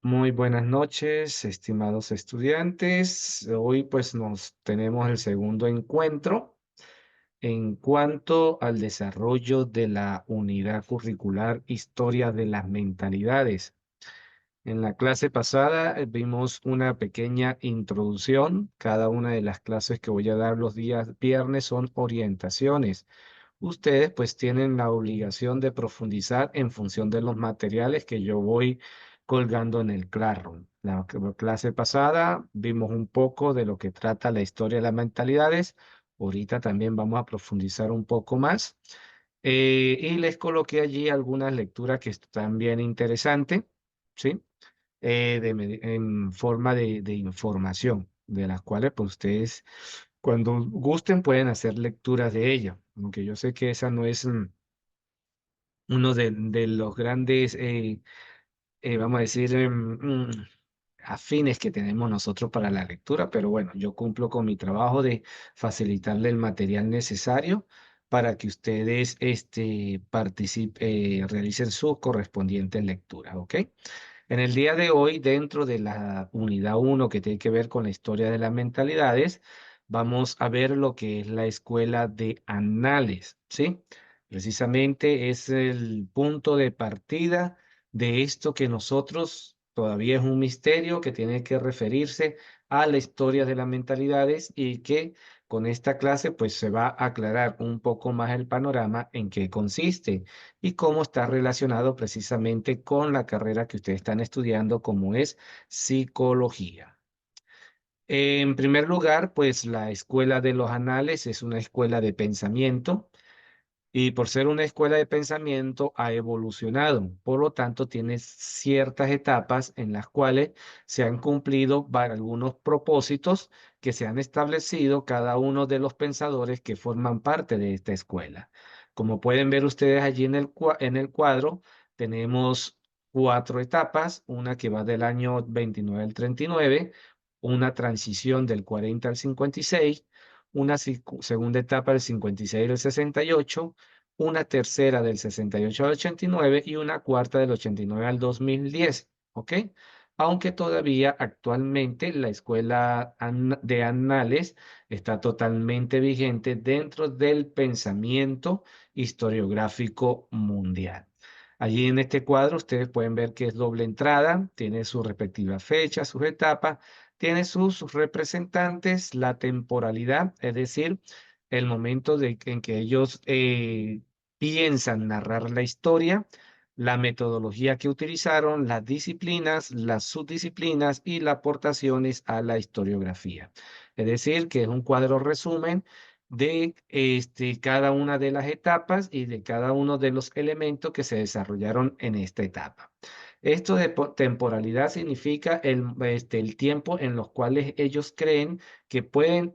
Muy buenas noches, estimados estudiantes. Hoy pues nos tenemos el segundo encuentro en cuanto al desarrollo de la unidad curricular Historia de las Mentalidades. En la clase pasada vimos una pequeña introducción. Cada una de las clases que voy a dar los días viernes son orientaciones. Ustedes pues tienen la obligación de profundizar en función de los materiales que yo voy colgando en el Classroom. La clase pasada vimos un poco de lo que trata la historia de las mentalidades. Ahorita también vamos a profundizar un poco más. Y les coloqué allí algunas lecturas que están bien interesantes, ¿sí? En forma de información, de las cuales pues ustedes cuando gusten pueden hacer lecturas de ella, aunque yo sé que esa no es uno de los grandes, vamos a decir, afines que tenemos nosotros para la lectura, pero bueno, yo cumplo con mi trabajo de facilitarle el material necesario para que ustedes realicen sus correspondientes lecturas, ¿ok? En el día de hoy, dentro de la unidad uno que tiene que ver con la historia de las mentalidades, vamos a ver lo que es la escuela de Annales, ¿sí? Precisamente es el punto de partida de esto que nosotros todavía es un misterio que tiene que referirse a la historia de las mentalidades y que con esta clase pues se va a aclarar un poco más el panorama en qué consiste y cómo está relacionado precisamente con la carrera que ustedes están estudiando, como es psicología. En primer lugar, pues la Escuela de los Anales es una escuela de pensamiento y por ser una escuela de pensamiento ha evolucionado. Por lo tanto, tiene ciertas etapas en las cuales se han cumplido algunos propósitos que se han establecido cada uno de los pensadores que forman parte de esta escuela. Como pueden ver ustedes allí en en el cuadro, tenemos cuatro etapas, una que va del año 29 al 39, una transición del 40 al 56, una segunda etapa del 56 al 68, una tercera del 68 al 89 y una cuarta del 89 al 2010, ¿ok? Aunque todavía actualmente la escuela de Annales está totalmente vigente dentro del pensamiento historiográfico mundial. Allí en este cuadro ustedes pueden ver que es doble entrada, tiene su respectiva fecha, sus etapas, tiene sus representantes, la temporalidad, es decir, el momento en que ellos piensan narrar la historia, la metodología que utilizaron, las disciplinas, las subdisciplinas y las aportaciones a la historiografía. Es decir, que es un cuadro resumen de cada una de las etapas y de cada uno de los elementos que se desarrollaron en esta etapa. Esto de temporalidad significa el tiempo en los cuales ellos creen que pueden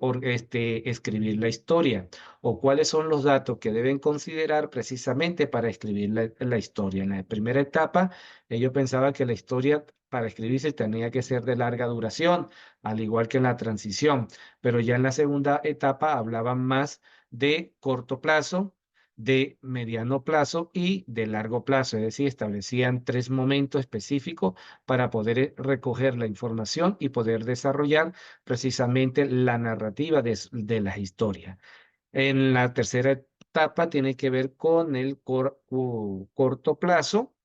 escribir la historia o cuáles son los datos que deben considerar precisamente para escribir la historia. En la primera etapa, ellos pensaban que la historia para escribirse tenía que ser de larga duración, al igual que en la transición, pero ya en la segunda etapa hablaban más de corto plazo, de mediano plazo y de largo plazo, es decir, establecían tres momentos específicos para poder recoger la información y poder desarrollar precisamente la narrativa de las historias. En la tercera etapa tiene que ver con el corto plazo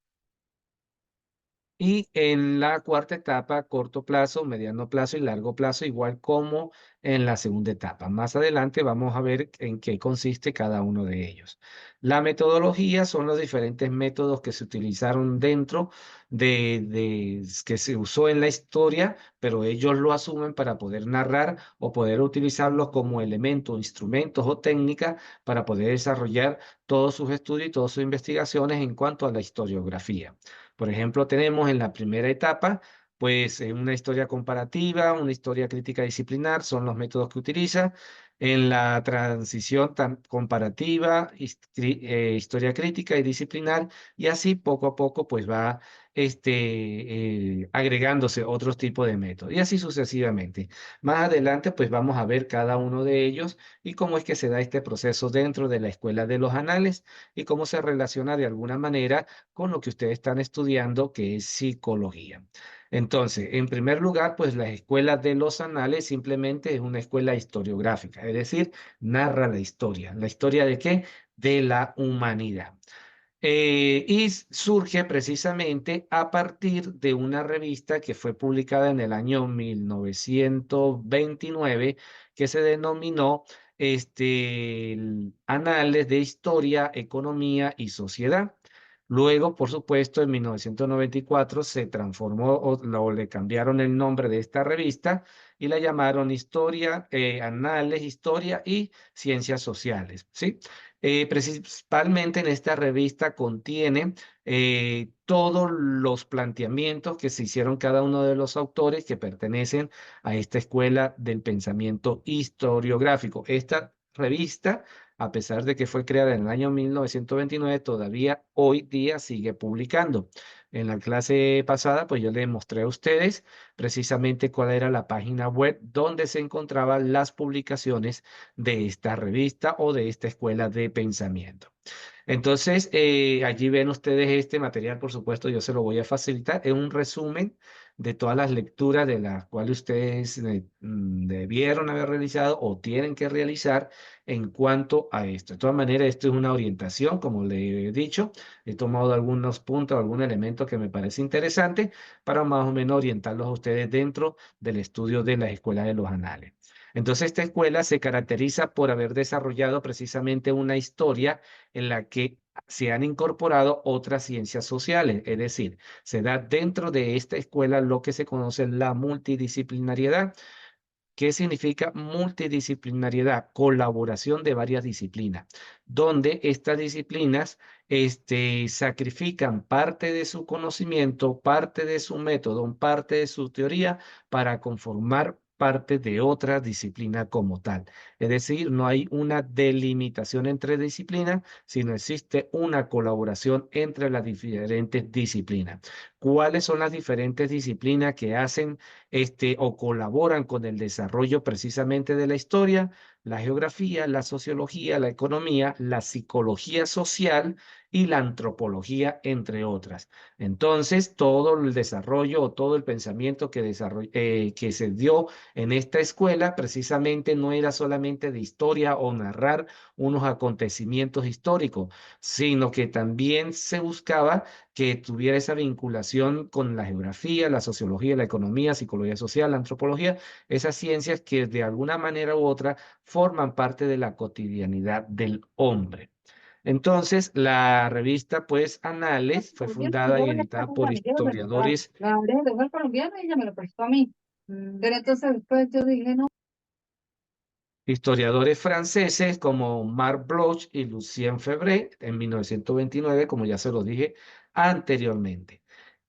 y en la cuarta etapa, corto plazo, mediano plazo y largo plazo, igual como en la segunda etapa. Más adelante vamos a ver en qué consiste cada uno de ellos. La metodología son los diferentes métodos que se utilizaron dentro que se usó en la historia, pero ellos lo asumen para poder narrar o poder utilizarlos como elementos, instrumentos o técnicas para poder desarrollar todos sus estudios y todas sus investigaciones en cuanto a la historiografía. Por ejemplo, tenemos en la primera etapa, pues una historia comparativa, una historia crítica disciplinar, son los métodos que utiliza. En la transición comparativa, historia crítica y disciplinar, y así poco a poco pues va agregándose otros tipos de métodos y así sucesivamente. Más adelante, pues vamos a ver cada uno de ellos y cómo es que se da este proceso dentro de la escuela de los anales y cómo se relaciona de alguna manera con lo que ustedes están estudiando, que es psicología. Entonces, en primer lugar, pues la escuela de los anales simplemente es una escuela historiográfica, es decir, narra la historia. ¿La historia de qué? De la humanidad. Y surge precisamente a partir de una revista que fue publicada en el año 1929, que se denominó Anales de Historia, Economía y Sociedad. Luego, por supuesto, en 1994 se transformó o le cambiaron el nombre de esta revista y la llamaron Historia, Anales, Historia y Ciencias Sociales, ¿sí? Principalmente en esta revista contiene todos los planteamientos que se hicieron cada uno de los autores que pertenecen a esta escuela del pensamiento historiográfico. Esta revista, a pesar de que fue creada en el año 1929, todavía hoy día sigue publicando. En la clase pasada, pues yo les mostré a ustedes precisamente cuál era la página web donde se encontraban las publicaciones de esta revista o de esta escuela de pensamiento. Entonces, allí ven ustedes este material, por supuesto, yo se lo voy a facilitar. Es un resumen de todas las lecturas de las cuales ustedes debieron haber realizado o tienen que realizar en cuanto a esto. De todas maneras, esto es una orientación, como le he dicho. He tomado algunos puntos, algún elemento que me parece interesante para más o menos orientarlos a ustedes dentro del estudio de las escuelas de los anales. Entonces, esta escuela se caracteriza por haber desarrollado precisamente una historia en la que se han incorporado otras ciencias sociales, es decir, se da dentro de esta escuela lo que se conoce la multidisciplinariedad. ¿Qué significa multidisciplinariedad? Colaboración de varias disciplinas, donde estas disciplinas sacrifican parte de su conocimiento, parte de su método, parte de su teoría para conformar parte de otra disciplina como tal. Es decir, no hay una delimitación entre disciplinas, sino existe una colaboración entre las diferentes disciplinas. ¿Cuáles son las diferentes disciplinas que hacen o colaboran con el desarrollo precisamente de la historia? La geografía, la sociología, la economía, la psicología social y la antropología, entre otras. Entonces, todo el desarrollo o todo el pensamiento que se dio en esta escuela precisamente no era solamente de historia o narrar unos acontecimientos históricos, sino que también se buscaba que tuviera esa vinculación con la geografía, la sociología, la economía, psicología social, la antropología, esas ciencias que de alguna manera u otra forman parte de la cotidianidad del hombre. Entonces, la revista, pues, Anales, fue Colombiano, fundada yo y voy a estar editada con por Juan Miguel, bueno, historiadores, la hablé de el colombiano y ella me lo prestó a mí. Pero entonces después yo dije, no, historiadores franceses como Marc Bloch y Lucien Febvre en 1929, como ya se lo dije anteriormente.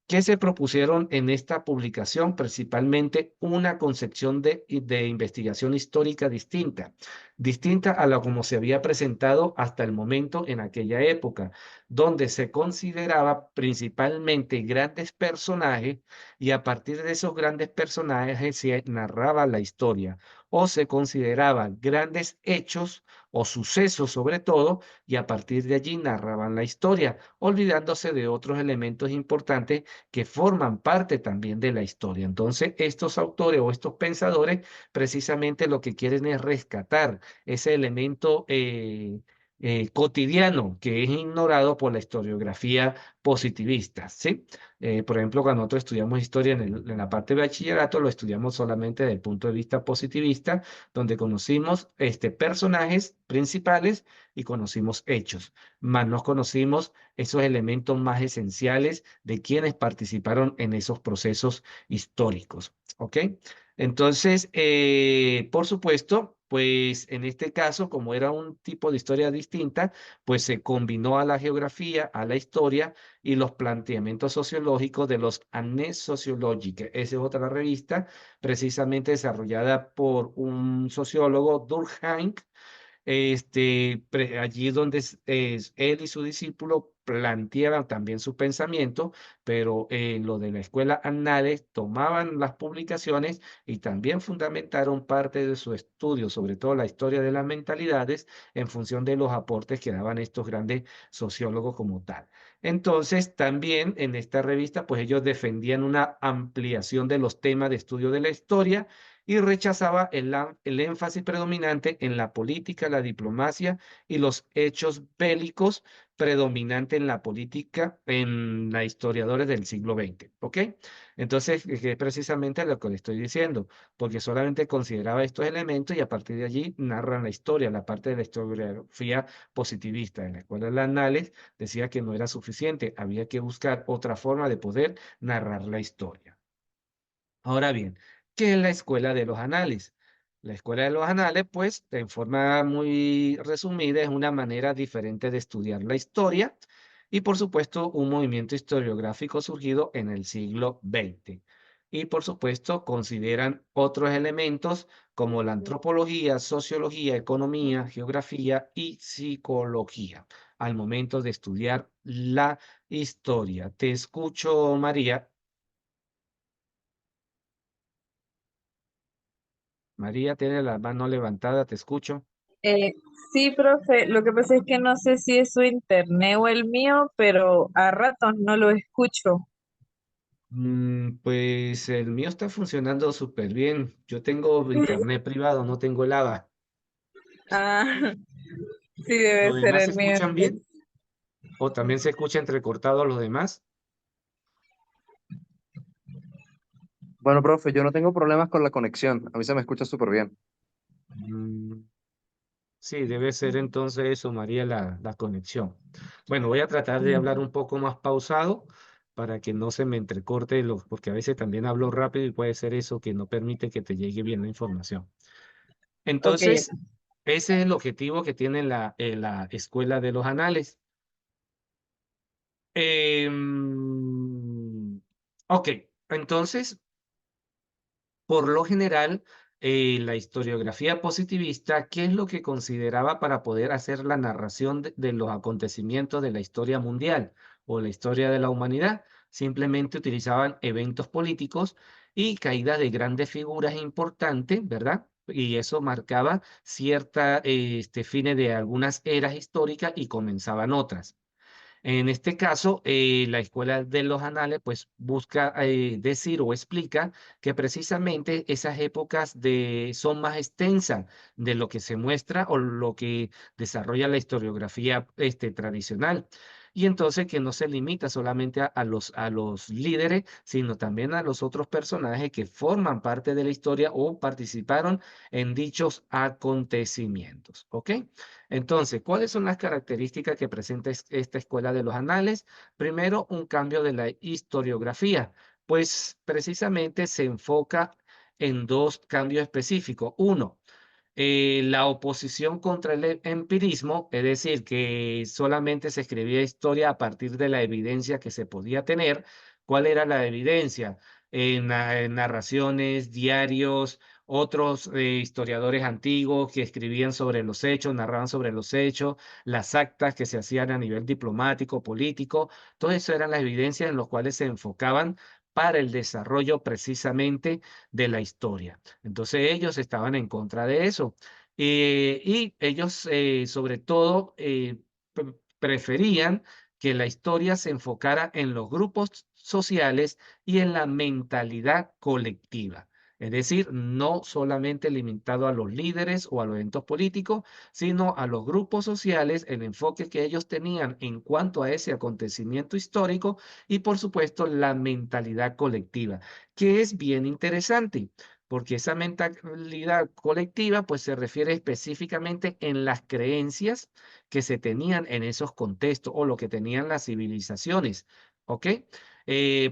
¿Qué se propusieron en esta publicación? Principalmente una concepción de investigación histórica distinta, distinta a la como se había presentado hasta el momento en aquella época, donde se consideraba principalmente grandes personajes y a partir de esos grandes personajes se narraba la historia o se consideraban grandes hechos o sucesos sobre todo y a partir de allí narraban la historia, olvidándose de otros elementos importantes que forman parte también de la historia. Entonces, estos autores o estos pensadores precisamente lo que quieren es rescatar ese elemento cotidiano que es ignorado por la historiografía positivista, ¿sí? Por ejemplo, cuando nosotros estudiamos historia en la parte de bachillerato, lo estudiamos solamente desde el punto de vista positivista, donde conocimos personajes principales y conocimos hechos, más no conocimos esos elementos más esenciales de quienes participaron en esos procesos históricos. ¿Ok? Entonces, por supuesto, pues en este caso, como era un tipo de historia distinta, pues se combinó a la geografía, a la historia y los planteamientos sociológicos de los Années Sociologiques. Esa es otra revista precisamente desarrollada por un sociólogo, Durkheim, allí donde él y su discípulo planteaban también su pensamiento, pero lo de la escuela Annales tomaban las publicaciones y también fundamentaron parte de su estudio, sobre todo la historia de las mentalidades, en función de los aportes que daban estos grandes sociólogos como tal. Entonces, también en esta revista, pues ellos defendían una ampliación de los temas de estudio de la historia y rechazaba el énfasis predominante en la política, la diplomacia y los hechos bélicos predominante en la política, en la historiadores del siglo XX, ¿ok? Entonces, que es precisamente lo que le estoy diciendo, porque solamente consideraba estos elementos y a partir de allí narran la historia, la parte de la historiografía positivista. En la escuela de Annales decía que no era suficiente, había que buscar otra forma de poder narrar la historia. Ahora bien, ¿qué es la escuela de los anales? La escuela de los anales, pues, en forma muy resumida, es una manera diferente de estudiar la historia y, por supuesto, un movimiento historiográfico surgido en el siglo XX. Y, por supuesto, consideran otros elementos como la antropología, sociología, economía, geografía y psicología al momento de estudiar la historia. Te escucho, María. María tiene la mano levantada, te escucho. Eh, sí, profe, lo que pasa es que no sé si es su internet o el mío, pero a ratos no lo escucho. Pues el mío está funcionando súper bien. Yo tengo internet privado, no tengo el ABA. Ah, sí, debe ¿Los ser demás se el mío escuchan bien? entonces. ¿O también se escucha entrecortado a los demás? Bueno, profe, yo no tengo problemas con la conexión. A mí se me escucha súper bien. Mm, sí, debe ser entonces eso, María, la conexión. Bueno, voy a tratar de hablar un poco más pausado para que no se me entrecorte, porque a veces también hablo rápido y puede ser eso que no permite que te llegue bien la información. Ok, Entonces, ese es el objetivo que tiene la Escuela de los Anales. Em, ok, entonces, por lo general, la historiografía positivista, ¿qué es lo que consideraba para poder hacer la narración de los acontecimientos de la historia mundial o la historia de la humanidad? Simplemente utilizaban eventos políticos y caída de grandes figuras importantes, ¿verdad? Y eso marcaba cierta fines de algunas eras históricas y comenzaban otras. En este caso, la Escuela de los Anales pues busca decir o explica que precisamente esas épocas son más extensas de lo que se muestra o lo que desarrolla la historiografía tradicional. Y entonces que no se limita solamente a los líderes, sino también a los otros personajes que forman parte de la historia o participaron en dichos acontecimientos. ¿Ok? Entonces, ¿cuáles son las características que presenta esta escuela de los anales? Primero, un cambio de la historiografía, pues precisamente se enfoca en dos cambios específicos. Uno, la oposición contra el empirismo, es decir, que solamente se escribía historia a partir de la evidencia que se podía tener. ¿Cuál era la evidencia? En narraciones, diarios, otros historiadores antiguos que escribían sobre los hechos, narraban sobre los hechos, las actas que se hacían a nivel diplomático, político, todo eso eran las evidencias en las cuales se enfocaban para el desarrollo precisamente de la historia. Entonces ellos estaban en contra de eso. Y ellos, sobre todo, preferían que la historia se enfocara en los grupos sociales y en la mentalidad colectiva. Es decir, no solamente limitado a los líderes o a los eventos políticos, sino a los grupos sociales, el enfoque que ellos tenían en cuanto a ese acontecimiento histórico y, por supuesto, la mentalidad colectiva, que es bien interesante porque esa mentalidad colectiva pues se refiere específicamente en las creencias que se tenían en esos contextos o lo que tenían las civilizaciones, ¿ok?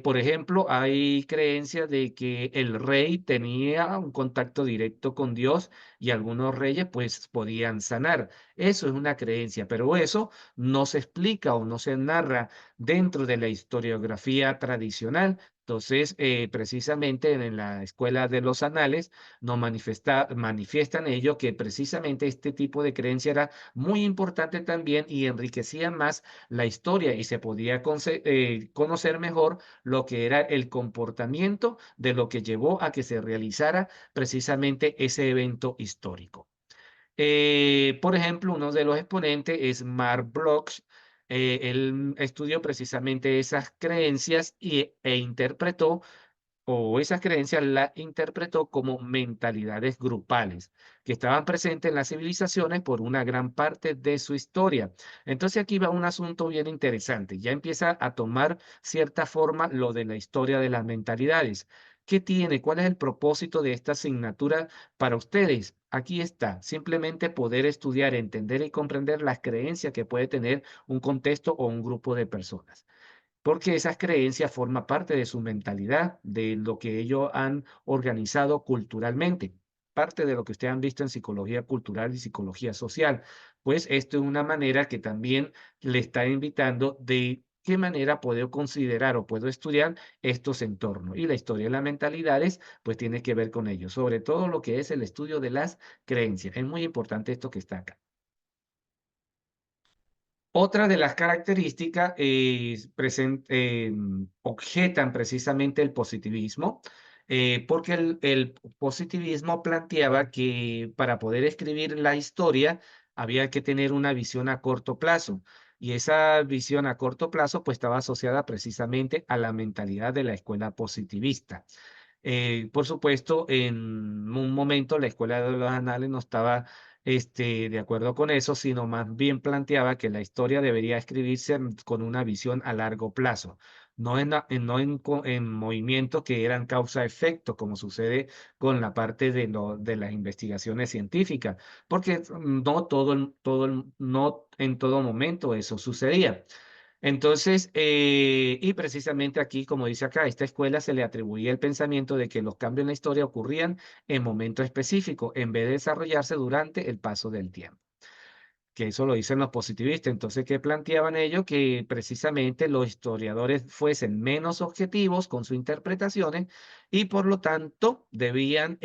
Por ejemplo, hay creencias de que el rey tenía un contacto directo con Dios y algunos reyes pues podían sanar. Eso es una creencia, pero eso no se explica o no se narra dentro de la historiografía tradicional, Entonces, precisamente en la Escuela de los Anales nos manifiestan ellos que precisamente este tipo de creencia era muy importante también y enriquecía más la historia y se podía conocer mejor lo que era el comportamiento de lo que llevó a que se realizara precisamente ese evento histórico. Por ejemplo, uno de los exponentes es Mark Bloch. Él estudió precisamente esas creencias e interpretó, o esas creencias las interpretó como mentalidades grupales que estaban presentes en las civilizaciones por una gran parte de su historia. Entonces aquí va un asunto bien interesante. Ya empieza a tomar cierta forma lo de la historia de las mentalidades. ¿Qué tiene? ¿Cuál es el propósito de esta asignatura para ustedes? Aquí está, simplemente poder estudiar, entender y comprender las creencias que puede tener un contexto o un grupo de personas porque esas creencias forman parte de su mentalidad, de lo que ellos han organizado culturalmente, parte de lo que ustedes han visto en psicología cultural y psicología social. Pues esto es una manera que también le está invitando de qué manera puedo considerar o puedo estudiar estos entornos. Y la historia de las mentalidades, pues tiene que ver con ello, sobre todo lo que es el estudio de las creencias. Es muy importante esto que está acá. Otra de las características objetan precisamente el positivismo, porque el positivismo planteaba que para poder escribir la historia había que tener una visión a corto plazo. Y esa visión a corto plazo pues estaba asociada precisamente a la mentalidad de la escuela positivista. Por supuesto, en un momento la escuela de los anales no estaba de acuerdo con eso, sino más bien planteaba que la historia debería escribirse con una visión a largo plazo, no en movimientos que eran causa-efecto, como sucede con la parte de las investigaciones científicas, porque no en todo momento eso sucedía. Entonces, y precisamente aquí, como dice acá, a esta escuela se le atribuía el pensamiento de que los cambios en la historia ocurrían en momentos específicos, en vez de desarrollarse durante el paso del tiempo. Que eso lo dicen los positivistas. Entonces, ¿qué planteaban ellos? Que precisamente los historiadores fuesen menos objetivos con sus interpretaciones y por lo tanto debían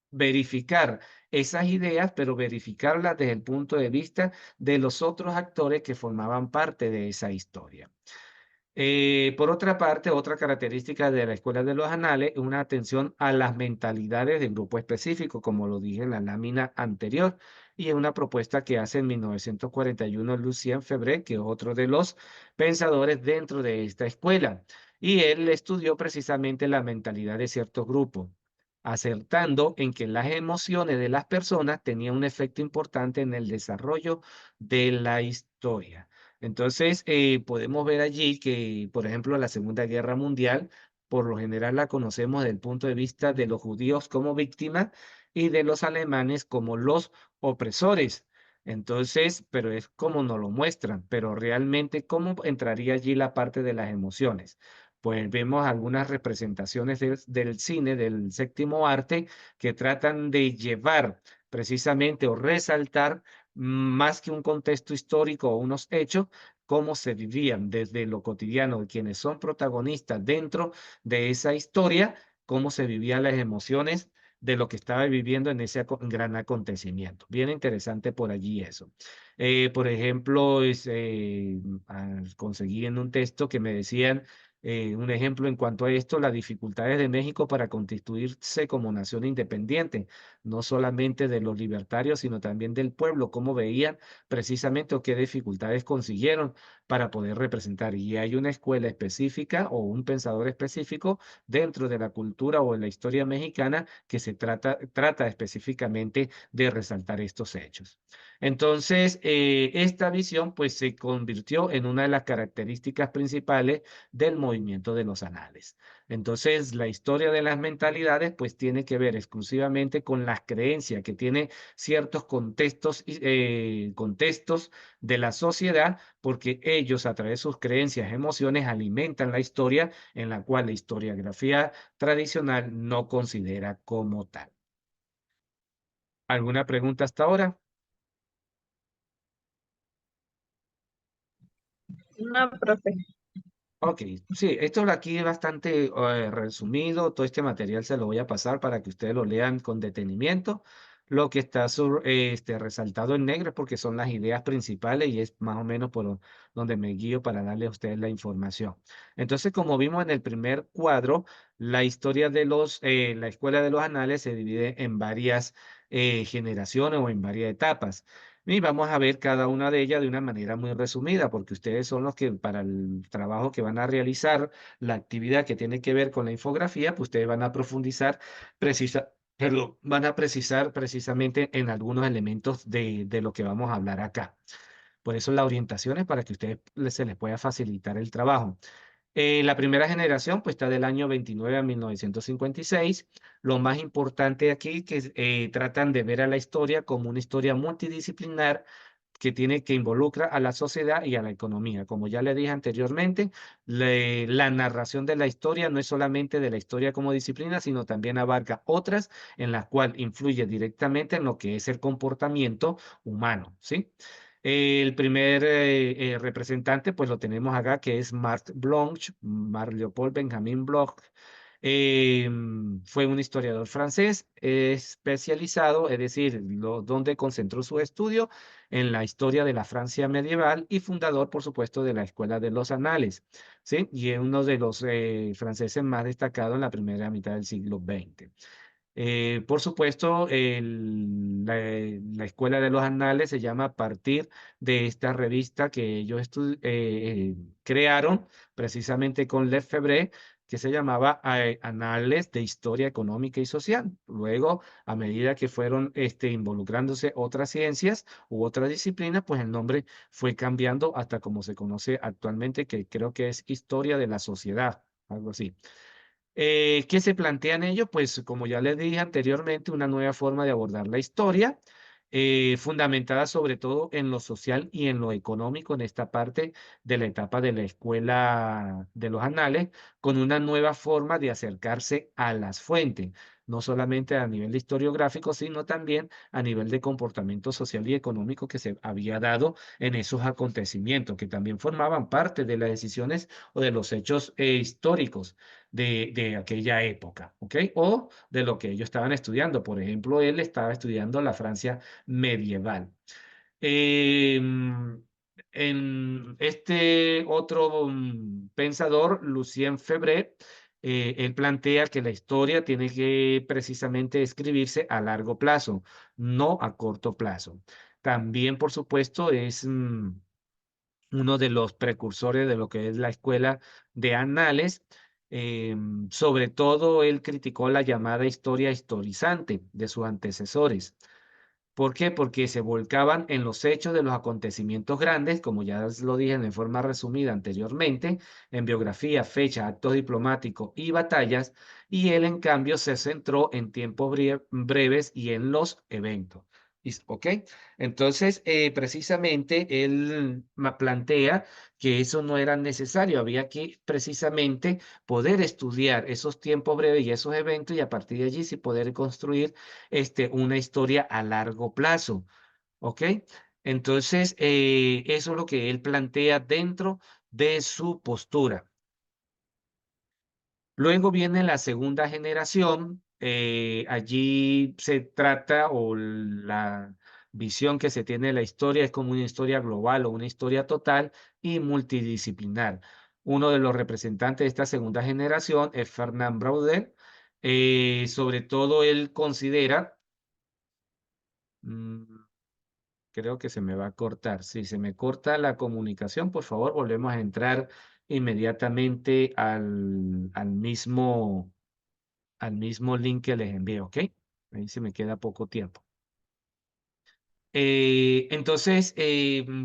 verificar esas ideas, pero verificarlas desde el punto de vista de los otros actores que formaban parte de esa historia. Por otra parte, otra característica de la Escuela de los Anales es una atención a las mentalidades de grupo específico, como lo dije en la lámina anterior, y es una propuesta que hace en 1941 Lucien Febvre, que es otro de los pensadores dentro de esta escuela. Y él estudió precisamente la mentalidad de ciertos grupos, acertando en que las emociones de las personas tenían un efecto importante en el desarrollo de la historia. Entonces, podemos ver allí que, por ejemplo, la Segunda Guerra Mundial, por lo general la conocemos desde el punto de vista de los judíos como víctimas y de los alemanes como los opresores. Entonces, pero es como nos lo muestran, pero realmente, ¿cómo entraría allí la parte de las emociones? Pues vemos algunas representaciones del cine, del séptimo arte, que tratan de llevar precisamente o resaltar más que un contexto histórico o unos hechos, cómo se vivían desde lo cotidiano de quienes son protagonistas dentro de esa historia, cómo se vivían las emociones de lo que estaba viviendo en ese gran acontecimiento. Bien interesante por allí eso. Por ejemplo, conseguí en un texto que me decían un ejemplo en cuanto a esto, las dificultades de México para constituirse como nación independiente, no solamente de los libertarios, sino también del pueblo, cómo veían precisamente o qué dificultades consiguieron para poder representar. Y hay una escuela específica o un pensador específico dentro de la cultura o en la historia mexicana que trata específicamente de resaltar estos hechos. Entonces, esta visión pues se convirtió en una de las características principales del movimiento de los anales. Entonces, la historia de las mentalidades pues tiene que ver exclusivamente con las creencias que tiene ciertos contextos de la sociedad, porque ellos a través de sus creencias, emociones, alimentan la historia en la cual la historiografía tradicional no considera como tal. ¿Alguna pregunta hasta ahora? No, profe. Ok, sí, esto de aquí es bastante resumido. Todo este material se lo voy a pasar para que ustedes lo lean con detenimiento. Lo que está resaltado en negro es porque son las ideas principales y es más o menos donde me guío para darle a ustedes la información. Entonces, como vimos en el primer cuadro, la historia la escuela de los anales se divide en varias generaciones o en varias etapas. Y vamos a ver cada una de ellas de una manera muy resumida, porque ustedes son los que para el trabajo que van a realizar, la actividad que tiene que ver con la infografía, pues ustedes van a profundizar van a precisar precisamente en algunos elementos de lo que vamos a hablar acá. Por eso la orientación es para que se les pueda facilitar el trabajo. La primera generación pues está del año 29 a 1956. Lo más importante aquí que tratan de ver a la historia como una historia multidisciplinar que involucra a la sociedad y a la economía. Como ya le dije anteriormente, la narración de la historia no es solamente de la historia como disciplina, sino también abarca otras en las cuales influye directamente en lo que es el comportamiento humano, ¿sí? El primer representante, pues lo tenemos acá, que es Marc Bloch, Marc Leopold Benjamin Bloch. Fue un historiador francés especializado, es decir, donde concentró su estudio en la historia de la Francia medieval y fundador, por supuesto, de la Escuela de los Anales, ¿sí? Y es uno de los franceses más destacados en la primera mitad del siglo XX. Por supuesto, la Escuela de los Anales se llama a partir de esta revista que ellos crearon precisamente con Lefebvre, que se llamaba Anales de Historia Económica y Social. Luego, a medida que fueron involucrándose otras ciencias u otras disciplinas, pues el nombre fue cambiando hasta como se conoce actualmente, que creo que es Historia de la Sociedad, algo así. ¿Qué se plantea en ello? Pues como ya les dije anteriormente, una nueva forma de abordar la historia, fundamentada sobre todo en lo social y en lo económico en esta parte de la etapa de la escuela de los anales, con una nueva forma de acercarse a las fuentes, no solamente a nivel de historiográfico, sino también a nivel de comportamiento social y económico que se había dado en esos acontecimientos, que también formaban parte de las decisiones o de los hechos históricos de aquella época, ¿ok? O de lo que ellos estaban estudiando. Por ejemplo, él estaba estudiando la Francia medieval. Eh, en este otro pensador, Lucien Febvre, él plantea que la historia tiene que precisamente escribirse a largo plazo, no a corto plazo. También, por supuesto, es uno de los precursores de lo que es la escuela de Anales. Sobre todo, él criticó la llamada historia historizante de sus antecesores. ¿Por qué? Porque se volcaban en los hechos de los acontecimientos grandes, como ya lo dije en forma resumida anteriormente, en biografía, fecha, actos diplomáticos y batallas, y él en cambio se centró en tiempos breves y en los eventos. ¿Ok? Entonces, precisamente él plantea que eso no era necesario, había que precisamente poder estudiar esos tiempos breves y esos eventos y a partir de allí sí poder construir una historia a largo plazo, ¿ok? Entonces, eso es lo que él plantea dentro de su postura. Luego viene la segunda generación. Allí se trata o la visión que se tiene de la historia es como una historia global o una historia total y multidisciplinar. Uno de los representantes de esta segunda generación es Fernand Braudel. Sobre todo él considera, mm, creo que se me va a cortar. Si se me corta la comunicación, por favor, volvemos a entrar inmediatamente al mismo link que les envío, ¿ok? Ahí se me queda poco tiempo. Entonces,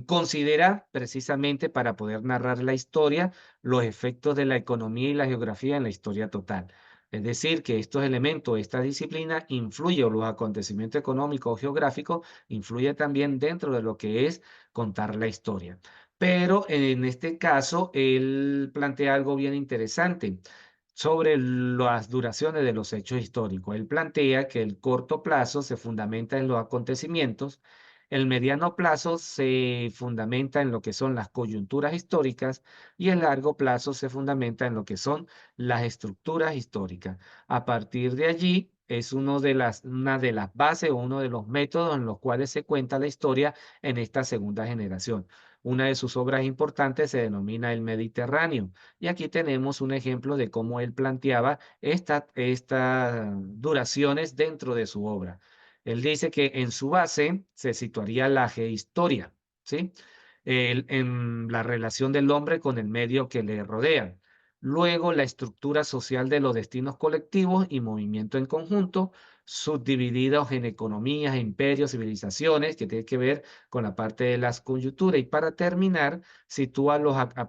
considera precisamente para poder narrar la historia los efectos de la economía y la geografía en la historia total. Es decir, que estos elementos, esta disciplina influye o los acontecimientos económicos o geográficos influye también dentro de lo que es contar la historia. Pero en este caso, él plantea algo bien interesante sobre las duraciones de los hechos históricos. Él plantea que el corto plazo se fundamenta en los acontecimientos, El mediano plazo se fundamenta en lo que son las coyunturas históricas y el largo plazo se fundamenta en lo que son las estructuras históricas. A partir de allí es una de las bases o uno de los métodos en los cuales se cuenta la historia en esta segunda generación. Una de sus obras importantes se denomina El Mediterráneo. Y aquí tenemos un ejemplo de cómo él planteaba estas duraciones dentro de su obra. Él dice que en su base se situaría la gehistoria, ¿sí? En la relación del hombre con el medio que le rodea. Luego, la estructura social de los destinos colectivos y movimiento en conjunto, subdivididos en economías, imperios, civilizaciones, que tiene que ver con la parte de las coyunturas. Y para terminar, sitúa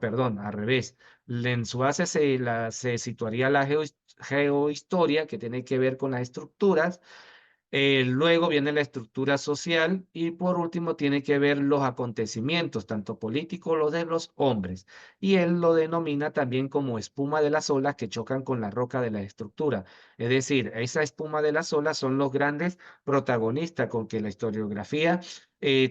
perdón, al revés. En su base se situaría la geohistoria, que tiene que ver con las estructuras. Luego viene la estructura social y por último tiene que ver los acontecimientos, tanto políticos los de los hombres. Y él lo denomina también como espuma de las olas que chocan con la roca de la estructura. Es decir, esa espuma de las olas son los grandes protagonistas con que la historiografía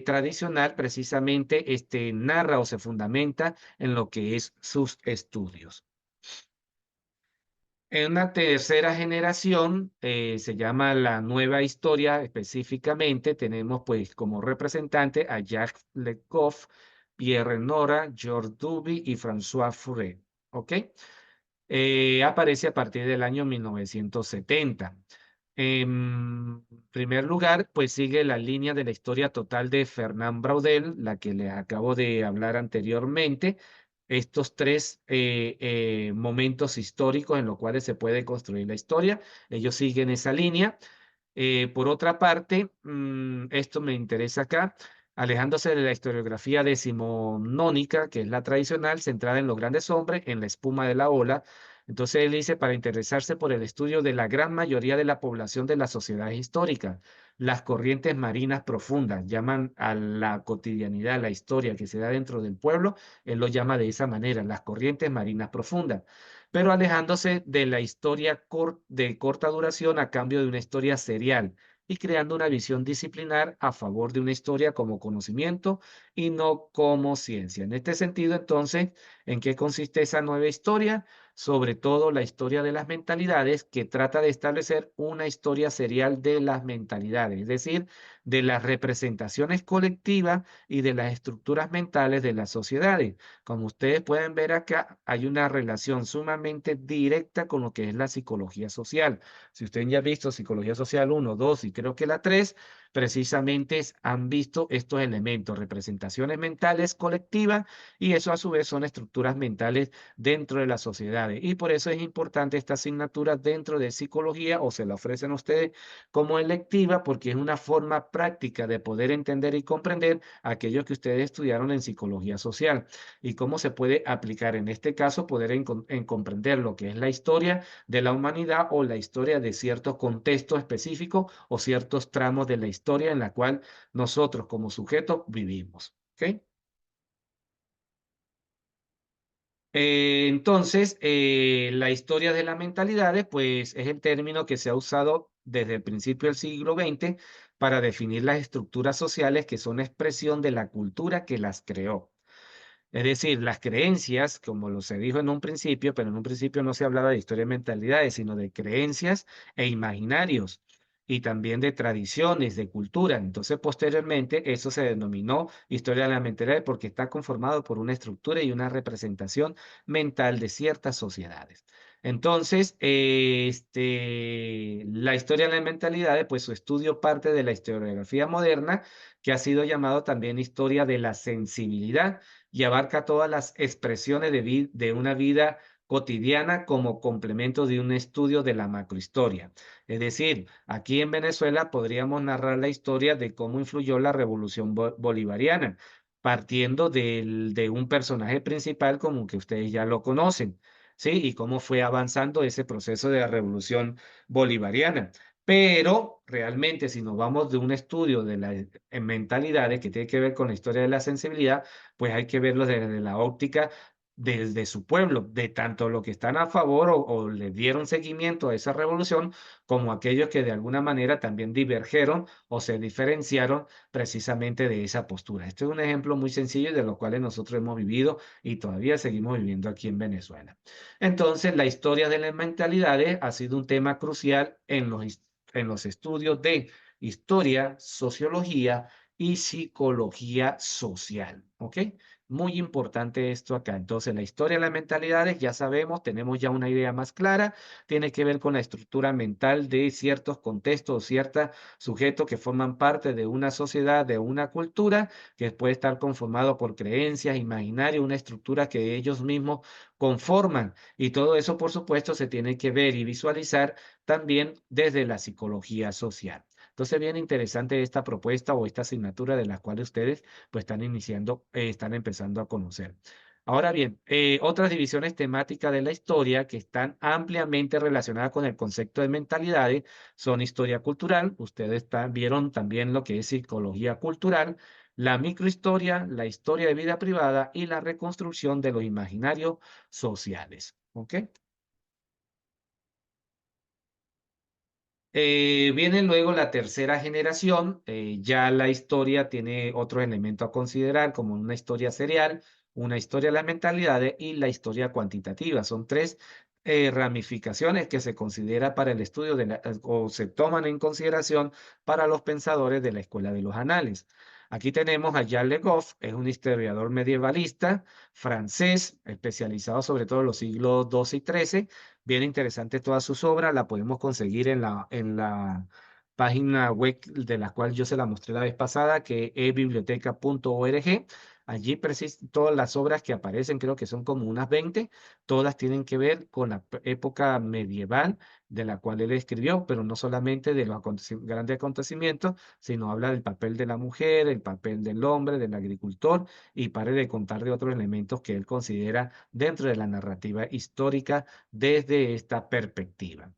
tradicional precisamente narra o se fundamenta en lo que es sus estudios. En una tercera generación, se llama la nueva historia específicamente, tenemos pues como representante a Jacques Lecoq, Pierre Nora, Georges Duby y François Furet. ¿Ok? Aparece a partir del año 1970. En primer lugar, pues sigue la línea de la historia total de Fernand Braudel, la que les acabo de hablar anteriormente. Estos tres momentos históricos en los cuales se puede construir la historia, ellos siguen esa línea. Por otra parte, esto me interesa acá, alejándose de la historiografía decimonónica, que es la tradicional, centrada en los grandes hombres, en la espuma de la ola. Entonces él dice, para interesarse por el estudio de la gran mayoría de la población de las sociedades históricas, las corrientes marinas profundas, llaman a la cotidianidad, la historia que se da dentro del pueblo, él lo llama de esa manera, las corrientes marinas profundas, pero alejándose de la historia de corta duración a cambio de una historia serial y creando una visión disciplinar a favor de una historia como conocimiento y no como ciencia. En este sentido, entonces, ¿en qué consiste esa nueva historia? Sobre todo la historia de las mentalidades, que trata de establecer una historia serial de las mentalidades, es decir, de las representaciones colectivas y de las estructuras mentales de las sociedades. Como ustedes pueden ver acá, hay una relación sumamente directa con lo que es la psicología social. Si ustedes ya han visto psicología social 1, 2 y creo que la 3, precisamente han visto estos elementos, representaciones mentales colectivas, y eso a su vez son estructuras mentales dentro de las sociedades. Y por eso es importante esta asignatura dentro de psicología, o se la ofrecen a ustedes como electiva, porque es una forma práctica de poder entender y comprender aquello que ustedes estudiaron en psicología social y cómo se puede aplicar en este caso, poder en comprender lo que es la historia de la humanidad o la historia de ciertos contextos específicos o ciertos tramos de la historia en la cual nosotros como sujetos vivimos. ¿Ok? Entonces, la historia de las mentalidades, pues es el término que se ha usado desde el principio del siglo XX para definir las estructuras sociales que son expresión de la cultura que las creó. Es decir, las creencias, como lo se dijo en un principio, pero en un principio no se hablaba de historia de mentalidades, sino de creencias e imaginarios y también de tradiciones, de cultura. Entonces, posteriormente, eso se denominó historia de la mentalidad porque está conformado por una estructura y una representación mental de ciertas sociedades. Entonces, la historia de las mentalidades, pues su estudio parte de la historiografía moderna, que ha sido llamado también historia de la sensibilidad y abarca todas las expresiones de una vida cotidiana como complemento de un estudio de la macrohistoria. Es decir, aquí en Venezuela podríamos narrar la historia de cómo influyó la revolución bolivariana, partiendo de un personaje principal como que ustedes ya lo conocen, ¿sí? Y cómo fue avanzando ese proceso de la revolución bolivariana. Pero realmente, si nos vamos de un estudio de las mentalidades que tiene que ver con la historia de la sensibilidad, pues hay que verlo desde la óptica desde su pueblo, de tanto los que están a favor o le dieron seguimiento a esa revolución, como aquellos que de alguna manera también divergieron o se diferenciaron precisamente de esa postura. Este es un ejemplo muy sencillo de los cuales nosotros hemos vivido y todavía seguimos viviendo aquí en Venezuela. Entonces, la historia de las mentalidades ha sido un tema crucial en los estudios de historia, sociología y psicología social. ¿Ok? Muy importante esto acá. Entonces, la historia de las mentalidades, ya sabemos, tenemos ya una idea más clara, tiene que ver con la estructura mental de ciertos contextos o ciertos sujetos que forman parte de una sociedad, de una cultura, que puede estar conformado por creencias, imaginarios, una estructura que ellos mismos conforman. Y todo eso, por supuesto, se tiene que ver y visualizar también desde la psicología social. Entonces, bien interesante esta propuesta o esta asignatura de la cual ustedes pues están iniciando, están empezando a conocer. Ahora bien, otras divisiones temáticas de la historia que están ampliamente relacionadas con el concepto de mentalidades son historia cultural, ustedes vieron también lo que es psicología cultural, la microhistoria, la historia de vida privada y la reconstrucción de los imaginarios sociales. ¿Ok? Viene luego la tercera generación, ya la historia tiene otro elemento a considerar como una historia serial, una historia de las mentalidades y la historia cuantitativa. Son tres ramificaciones que se considera para el estudio o se toman en consideración para los pensadores de la Escuela de los Anales. Aquí tenemos a Jacques Le Goff, es un historiador medievalista francés, especializado sobre todo en los siglos XII y XIII. Bien interesante todas sus obras, la podemos conseguir en la página web de la cual yo se la mostré la vez pasada, que es biblioteca.org. Allí todas las obras que aparecen, creo que son como unas 20, todas tienen que ver con la época medieval de la cual él escribió, pero no solamente de los grandes acontecimientos, sino habla del papel de la mujer, el papel del hombre, del agricultor, y pare de contar de otros elementos que él considera dentro de la narrativa histórica desde esta perspectiva.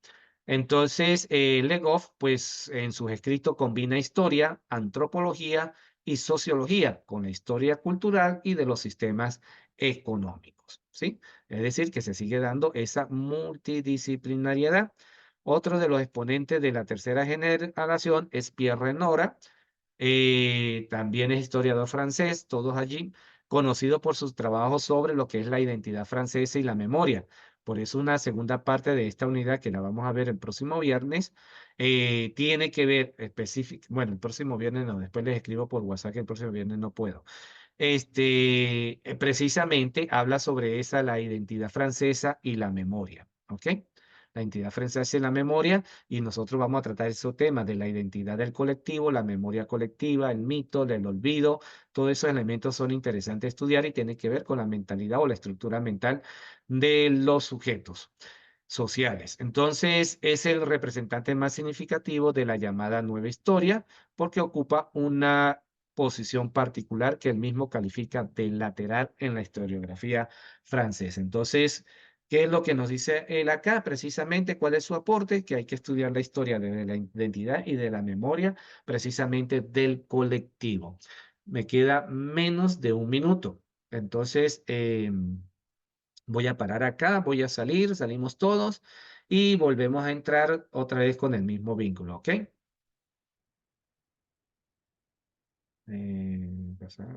Entonces, Le Goff, pues en sus escritos combina historia, antropología y sociología con la historia cultural y de los sistemas económicos, ¿sí? Es decir, que se sigue dando esa multidisciplinariedad. Otro de los exponentes de la tercera generación es Pierre Nora, también es historiador francés, todos allí, conocido por sus trabajos sobre lo que es la identidad francesa y la memoria. Por eso una segunda parte de esta unidad que la vamos a ver el próximo viernes tiene que ver específico, bueno, el próximo viernes no, después les escribo por WhatsApp que el próximo viernes no puedo. Precisamente habla sobre esa, la identidad francesa y la memoria, ¿ok? La identidad francesa y la memoria, y nosotros vamos a tratar esos temas de la identidad del colectivo, la memoria colectiva, el mito, el olvido, todos esos elementos son interesantes de estudiar y tienen que ver con la mentalidad o la estructura mental de los sujetos sociales. Entonces, es el representante más significativo de la llamada nueva historia porque ocupa una posición particular que él mismo califica de lateral en la historiografía francesa. Entonces, ¿qué es lo que nos dice él acá? Precisamente, ¿cuál es su aporte? Que hay que estudiar la historia de la identidad y de la memoria, precisamente del colectivo. Me queda menos de un minuto. Entonces, voy a parar acá, voy a salir, salimos todos y volvemos a entrar otra vez con el mismo vínculo, ¿ok? Pasar.